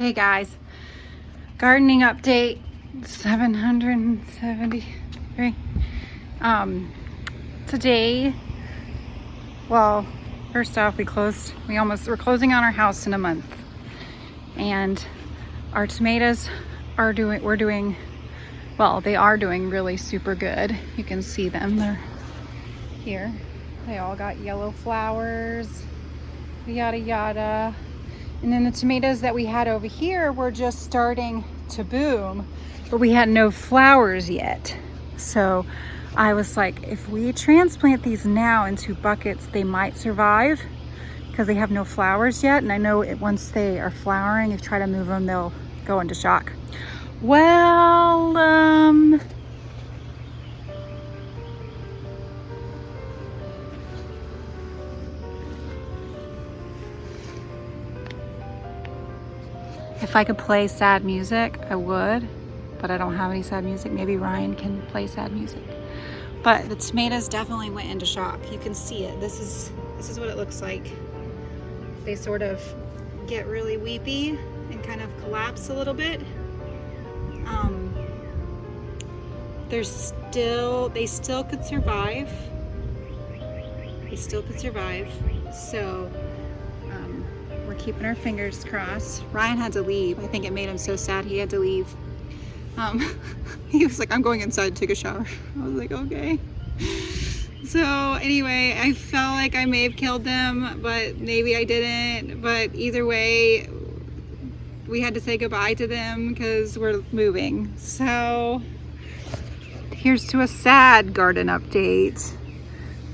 Hey guys, gardening update 773. Today, well, first off, we're closing on our house in a month, and our tomatoes are doing really super good. You can see them, they're here. They all got yellow flowers, yada yada. And then the tomatoes that we had over here were just starting to boom, but we had no flowers yet. So I was like, if we transplant these now into buckets, they might survive because they have no flowers yet. And I know once they are flowering, if you try to move them, they'll go into shock. Well, if I could play sad music, I would, but I don't have any sad music. Maybe Ryan can play sad music. But the tomatoes definitely went into shock. You can see it. This is what it looks like. They sort of get really weepy and kind of collapse a little bit. They still could survive. They still could survive. So we're keeping our fingers crossed. Ryan had to leave. I think it made him so sad he had to leave. He was like, I'm going inside to take a shower. I was like, okay. So anyway, I felt like I may have killed them, but maybe I didn't. But either way, we had to say goodbye to them because we're moving. So here's to a sad garden update.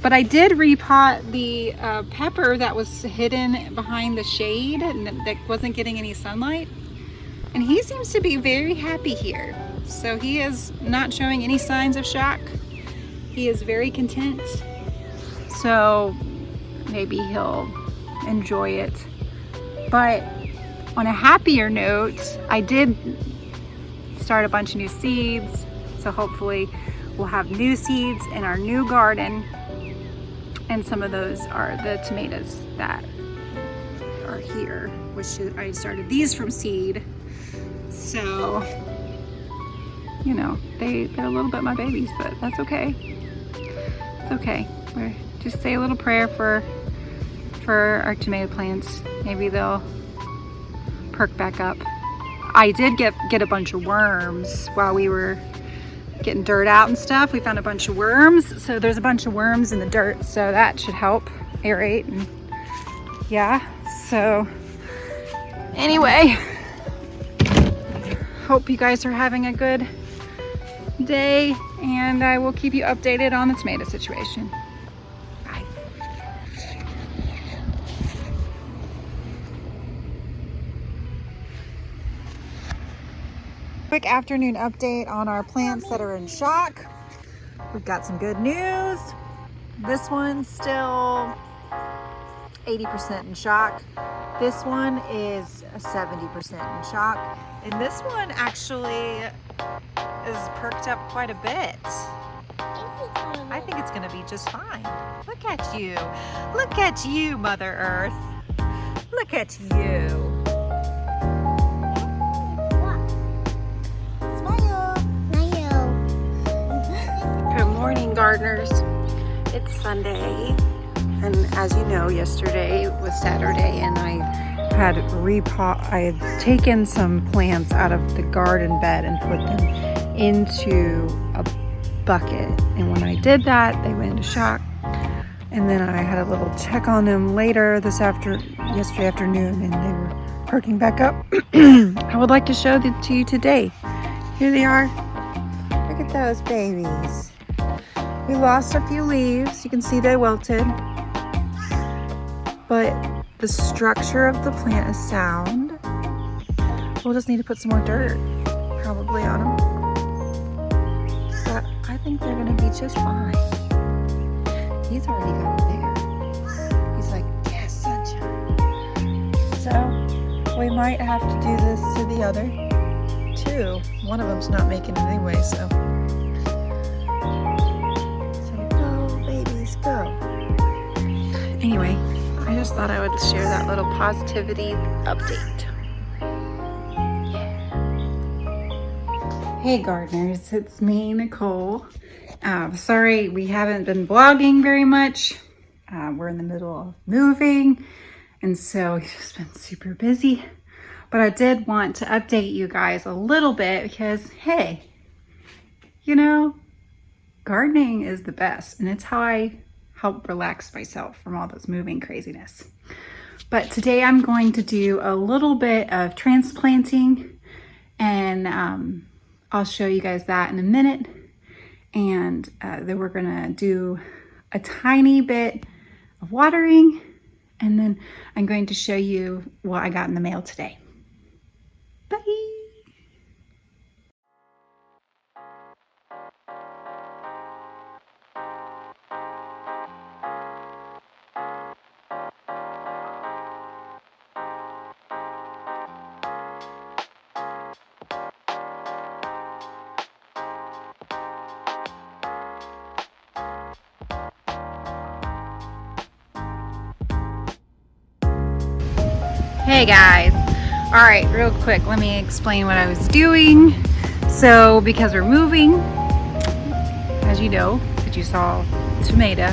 But I did repot the pepper that was hidden behind the shade and that wasn't getting any sunlight. And he seems to be very happy here. So he is not showing any signs of shock. He is very content. So maybe he'll enjoy it. But on a happier note, I did start a bunch of new seeds. So hopefully we'll have new seeds in our new garden. And some of those are the tomatoes that are here, which I started these from seed. So, you know, they're a little bit my babies, but that's okay. It's okay. We're just say a little prayer for our tomato plants. Maybe they'll perk back up. I did get a bunch of worms while we were getting dirt out and stuff. We found a bunch of worms. So there's a bunch of worms in the dirt. So that should help aerate. And yeah. So anyway, hope you guys are having a good day. And I will keep you updated on the tomato situation. Bye. Quick afternoon update on our plants that are in shock. We've got some good news. This one's still 80% in shock. This one is 70% in shock. And this one actually is perked up quite a bit. I think it's gonna be just fine. Look at you. Look at you, Mother Earth. Look at you. Morning, gardeners. It's Sunday, and as you know, yesterday was Saturday, and I had taken some plants out of the garden bed and put them into a bucket. And when I did that, they went into shock. And then I had a little check on them later yesterday afternoon, and they were perking back up. I would like to show them to you today. Here they are. Look at those babies. We lost a few leaves. You can see they wilted. But the structure of the plant is sound. We'll just need to put some more dirt probably on them. But I think they're gonna be just fine. He's already got it there. He's like, yes, sunshine. So we might have to do this to the other two. One of them's not making it anyway, so. Go. Anyway, I just thought I would share that little positivity update. Hey gardeners, it's me, Nicole. Sorry we haven't been vlogging very much. We're in the middle of moving, and so we've just been super busy. But I did want to update you guys a little bit because, hey, you know, gardening is the best, and it's how I help relax myself from all this moving craziness. But today I'm going to do a little bit of transplanting, and I'll show you guys that in a minute. And then we're gonna do a tiny bit of watering, and then I'm going to show you what I got in the mail today. Bye. Hey guys. All right, real quick, let me explain what I was doing. So because we're moving, as you know, that you saw tomato,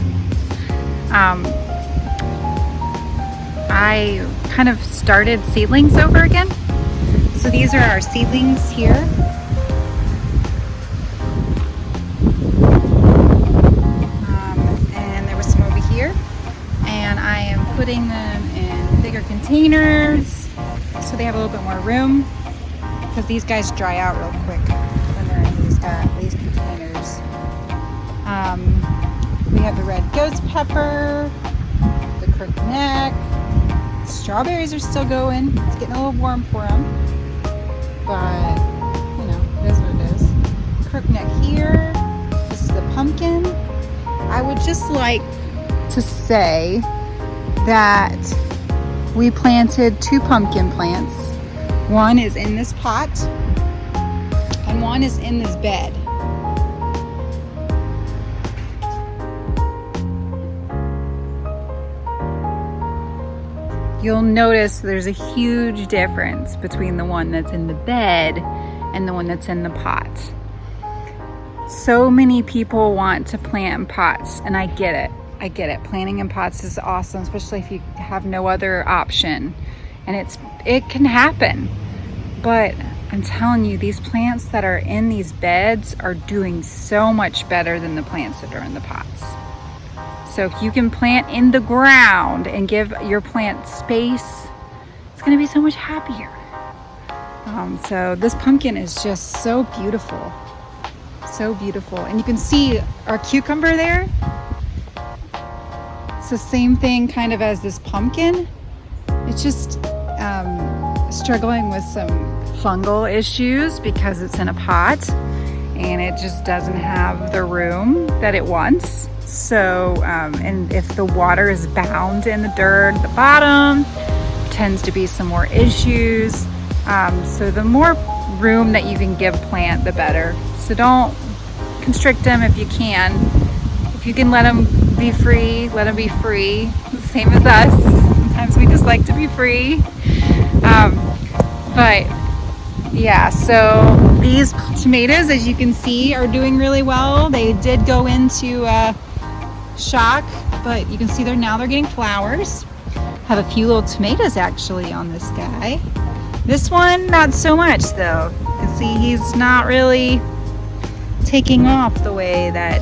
I kind of started seedlings over again. So these are our seedlings here. And there was some over here. And I am putting them in bigger containers so they have a little bit more room, because these guys dry out real quick when they're in these containers. We have the red ghost pepper, the crookneck. Strawberries are still going. It's getting a little warm for them, but you know, it is what it is. Crookneck here. This is the pumpkin. I would just like to say that we planted 2 pumpkin plants. One is in this pot and one is in this bed. You'll notice there's a huge difference between the one that's in the bed and the one that's in the pot. So many people want to plant in pots, and I get it. I get it. Planting in pots is awesome, especially if you have no other option. And it can happen. But I'm telling you, these plants that are in these beds are doing so much better than the plants that are in the pots. So if you can plant in the ground and give your plant space, it's gonna be so much happier. So this pumpkin is just so beautiful. So beautiful. And you can see our cucumber there. It's the same thing kind of as this pumpkin. It's just struggling with some fungal issues because it's in a pot and it just doesn't have the room that it wants. So, and if the water is bound in the dirt at the bottom, tends to be some more issues. So the more room that you can give plant, the better. So don't constrict them if you can. If you can let them be free, let them be free. Same as us. Sometimes we just like to be free. But yeah, so these tomatoes, as you can see, are doing really well. They did go into shock, but you can see they're getting flowers. Have a few little tomatoes actually on this guy. This one, not so much though. You can see he's not really taking off the way that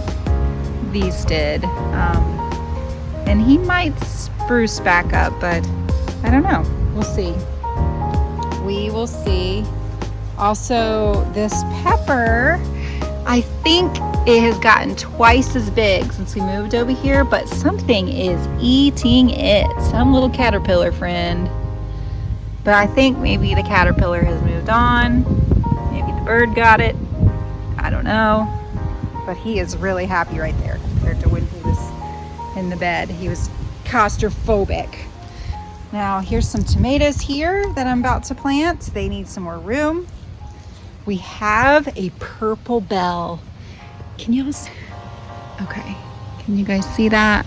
these did. And he might spruce back up, but I don't know. We'll see. We will see. Also, this pepper, I think it has gotten twice as big since we moved over here, but something is eating it. Some little caterpillar friend. But I think maybe the caterpillar has moved on. Maybe the bird got it. I don't know. But he is really happy right there compared to when he was in the bed. He was claustrophobic. Now here's some tomatoes here that I'm about to plant. They need some more room. We have a purple bell. Can you all see? Okay, can you guys see that?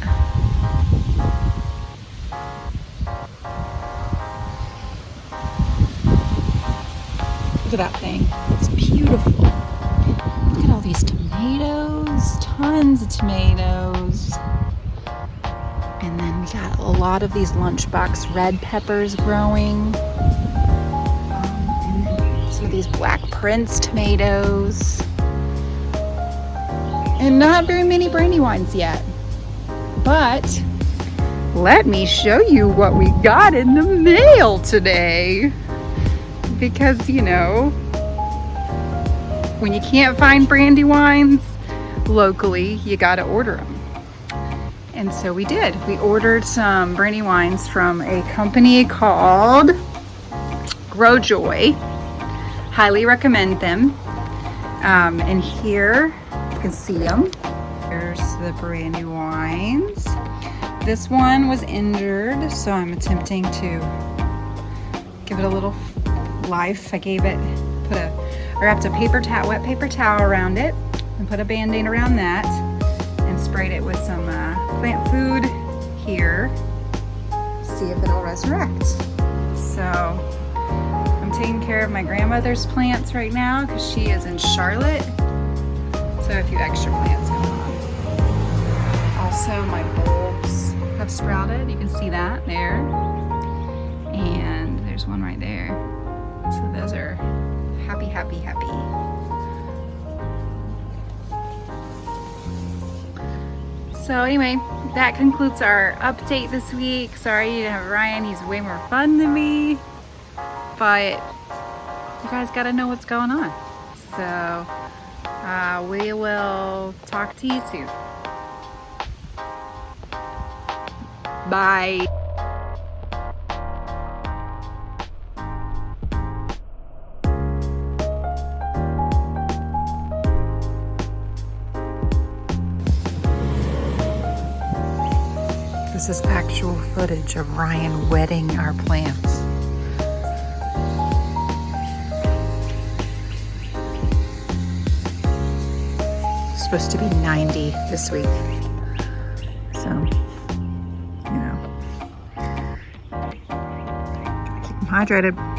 Look at that thing. It's beautiful. these tomatoes, tons of tomatoes. And then we got a lot of these lunchbox red peppers growing. And then some of these Black Prince tomatoes. And not very many Brandywines yet. But let me show you what we got in the mail today. Because, you know, when you can't find Brandywines locally, you gotta order them. And so we did. We ordered some Brandywines from a company called Grow Joy. Highly recommend them. And here you can see them. Here's the Brandywines. This one was injured, so I'm attempting to give it a little life. I wrapped a wet paper towel around it and put a band-aid around that and sprayed it with some plant food here. See if it'll resurrect. So I'm taking care of my grandmother's plants right now because she is in Charlotte. So a few extra plants going on. Also my bulbs have sprouted. You can see that there. And there's one right there. So those are happy, happy, happy. So anyway, that concludes our update this week. Sorry you didn't have Ryan. He's way more fun than me. But you guys gotta know what's going on. So we will talk to you soon. Bye. This is actual footage of Ryan wetting our plants. It's supposed to be 90 this week. So, you know, keep them hydrated.